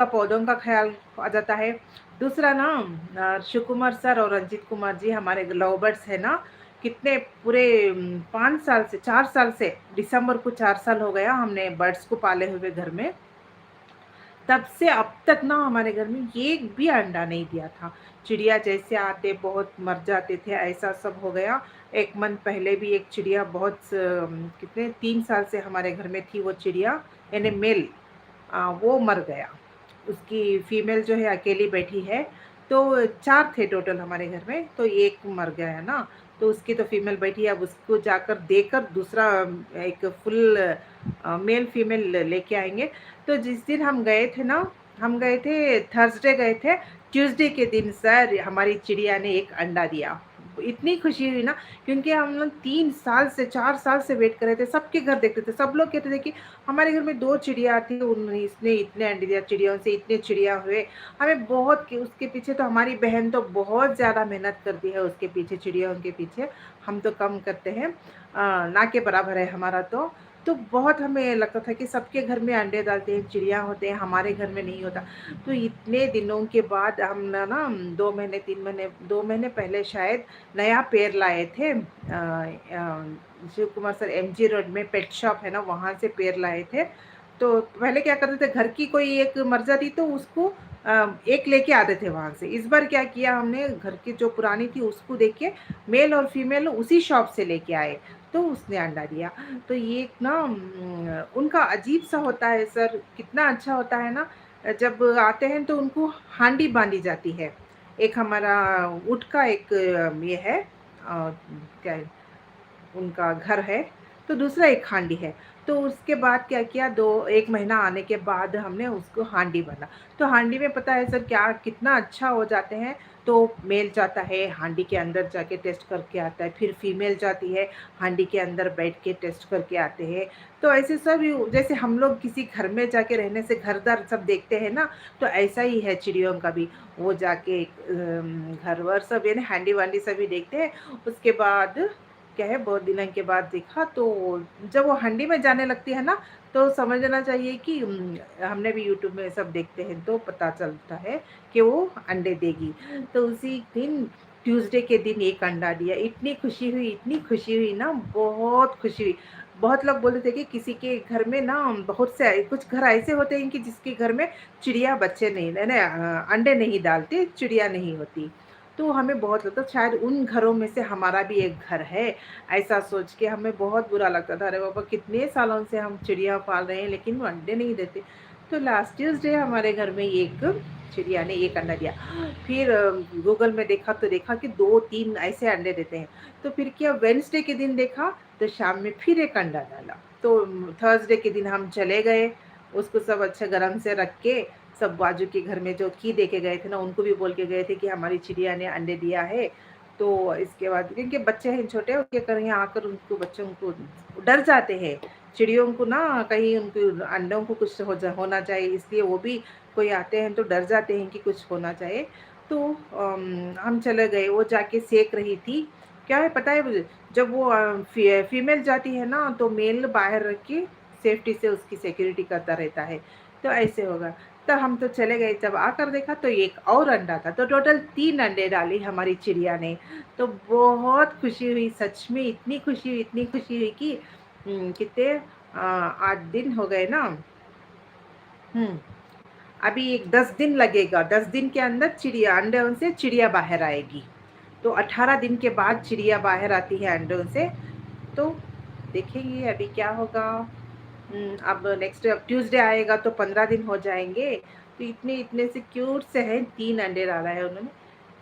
का पौधों का ख्याल आ जाता है। दूसरा ना शिव कुमार सर और रंजीत कुमार जी हमारे लव बर्ड्स है ना, कितने पूरे 5 साल से 4 साल से, दिसंबर को 4 साल हो गया हमने बर्ड्स को पाले हुए घर में। तब से अब तक ना हमारे घर में एक भी अंडा नहीं दिया था। चिड़िया जैसे आते बहुत मर जाते थे, ऐसा सब हो गया। 1 मंथ पहले भी एक चिड़िया बहुत कितने 3 साल से हमारे घर में थी वो चिड़िया, यानी मेल, वो मर गया। उसकी फीमेल जो है अकेली बैठी है। तो 4 थे टोटल हमारे घर में, तो 1 मर गया है ना, तो उसकी तो फीमेल बैठी है। अब उसको जाकर देकर दूसरा एक फुल मेल फीमेल लेके आएँगे। तो जिस दिन हम गए थे ना, हम गए थे थर्सडे गए थे, ट्यूसडे के दिन सर हमारी चिड़िया ने 1 अंडा दिया। इतनी खुशी हुई ना, क्योंकि हम लोग 3 साल से 4 साल से वेट कर रहे थे, सबके घर देखते थे, सब लोग कहते थे कि हमारे घर में 2 चिड़िया थी, उन इसने इतने अंडे दिया, चिड़ियों से इतने चिड़िया हुए। हमें बहुत कि उसके पीछे तो हमारी बहन तो बहुत ज़्यादा मेहनत करती है उसके पीछे, चिड़ियों के पीछे। हम तो कम करते हैं, ना के बराबर है हमारा तो। तो बहुत हमें लगता था कि सबके घर में अंडे डालते हैं, चिड़िया होते हैं, हमारे घर में नहीं होता। तो इतने दिनों के बाद हम ना 2 महीने 3 महीने 2 महीने पहले शायद नया पेड़ लाए थे। Shiv Kumar sir MG road में पेट शॉप है ना, वहाँ से पेड़ लाए थे। तो पहले क्या करते थे, घर की कोई एक मर जाती तो उसको एक लेके आते थे वहाँ से। इस बार क्या किया हमने, घर की जो पुरानी थी उसको देख के मेल और फीमेल उसी शॉप से लेके आए, तो उसने अंडा दिया। तो ये एक ना उनका अजीब सा होता है सर, कितना अच्छा होता है ना। जब आते हैं तो उनको हांडी बांधी जाती है। एक हमारा ऊँट का एक ये है, क्या है, उनका घर है, तो दूसरा एक हांडी है। तो उसके बाद क्या किया, 1 महीना आने के बाद हमने उसको हांडी बाँधा। तो हांडी में पता है सर क्या कितना अच्छा हो जाते हैं, तो मेल जाता है, हांडी के अंदर जाके टेस्ट करके आता है, फिर फीमेल जाती है, हांडी के अंदर बैठ के टेस्ट करके आते हैं। तो ऐसे सब जैसे हम लोग किसी घर में जाके रहने से घर-द्वार सब देखते हैं ना, तो ऐसा ही है चिड़ियों का भी। वो जाके घर-वर सब यानी हांडी-वांडी सभी देखते हैं। उसके बाद क्या है, बहुत दिनों के बाद देखा तो जब वो हंडी में जाने लगती है ना, तो समझना चाहिए कि हमने भी यूट्यूब में सब देखते हैं तो पता चलता है कि वो अंडे देगी। तो उसी दिन ट्यूसडे के दिन 1 अंडा दिया। इतनी खुशी हुई ना, बहुत खुशी हुई। बहुत लोग बोलते थे कि किसी के घर में ना, बहुत से कुछ घर ऐसे होते हैं कि जिसके घर में चिड़िया बच्चे नहीं अंडे नहीं डालती, चिड़िया नहीं होती। तो हमें बहुत लगता शायद उन घरों में से हमारा भी एक घर है, ऐसा सोच के हमें बहुत बुरा लगता था। अरे बाबा! कितने सालों से हम चिड़िया पाल रहे हैं लेकिन वो अंडे नहीं देते। तो लास्ट ट्यूज़डे हमारे घर में एक चिड़िया ने 1 अंडा दिया। फिर गूगल में देखा तो देखा कि 2-3 ऐसे अंडे देते हैं। तो फिर क्या, वेडनेसडे के दिन देखा तो शाम में फिर 1 अंडा डाला। तो थर्सडे के दिन हम चले गए, उसको सब अच्छा गरम से रख के, सब बाजू के घर में जो की दे के गए थे ना, उनको भी बोल के गए थे कि हमारी चिड़िया ने अंडे दिया है। तो इसके बाद क्योंकि बच्चे हैं छोटे, वो क्या करें, यहाँ आकर उनको बच्चों को डर जाते हैं। चिड़ियों को ना कहीं उनके अंडों को कुछ होना चाहिए, इसलिए वो भी कोई आते हैं तो डर जाते हैं कि कुछ होना चाहिए। तो हम चले गए, वो जाके सेक रही थी। क्या है पता है मुझे, जब वो फीमेल जाती है ना, तो मेल बाहर रख के सेफ्टी से उसकी सिक्योरिटी करता रहता है। तो ऐसे होगा। तो हम तो चले गए, जब आकर देखा तो 1 और अंडा था, तो टोटल 3 अंडे डाली हमारी चिड़िया ने। तो बहुत खुशी हुई, सच में इतनी खुशी हुई कि कितने 8 दिन हो गए ना। हुँ, अभी एक 10 दिन लगेगा, 10 दिन के अंदर चिड़िया अंडों से चिड़िया बाहर आएगी। तो 18 दिन के बाद चिड़िया बाहर आती है अंडों से। तो देखेंगे अभी क्या होगा। अब नेक्स्ट अब ट्यूसडे आएगा तो 15 दिन हो जाएँगे। तो इतने-इतने से क्यूट से हैं, 3 अंडे डाला है उन्होंने।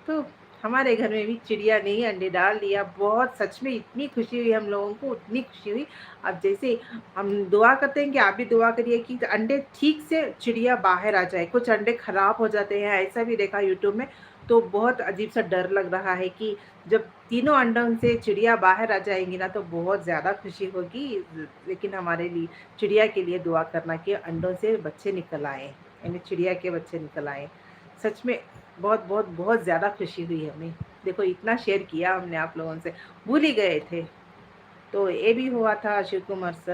तो हमारे घर में भी चिड़िया ने ही अंडे डाल दिया। बहुत सच में इतनी खुशी हुई हम लोगों को, इतनी खुशी हुई। अब जैसे हम दुआ करते हैं कि आप भी दुआ करिए कि अंडे ठीक से चिड़िया बाहर आ जाए। कुछ अंडे खराब हो जाते हैं, ऐसा भी देखा यूट्यूब में। तो बहुत अजीब-सा डर लग रहा है कि जब तीनों अंडों से चिड़िया बाहर आ जाएँगी ना, तो बहुत ज़्यादा खुशी होगी। लेकिन हमारे लिए चिड़िया के लिए दुआ करना कि अंडों से बच्चे निकल आएँ, यानी चिड़िया के बच्चे निकल आएँ। सच में बहुत ज़्यादा खुशी हुई हमें। देखो इतना शेयर किया हमने आप लोगों से, भूल ही गए थे। तो ये भी हुआ था शिव कुमार सर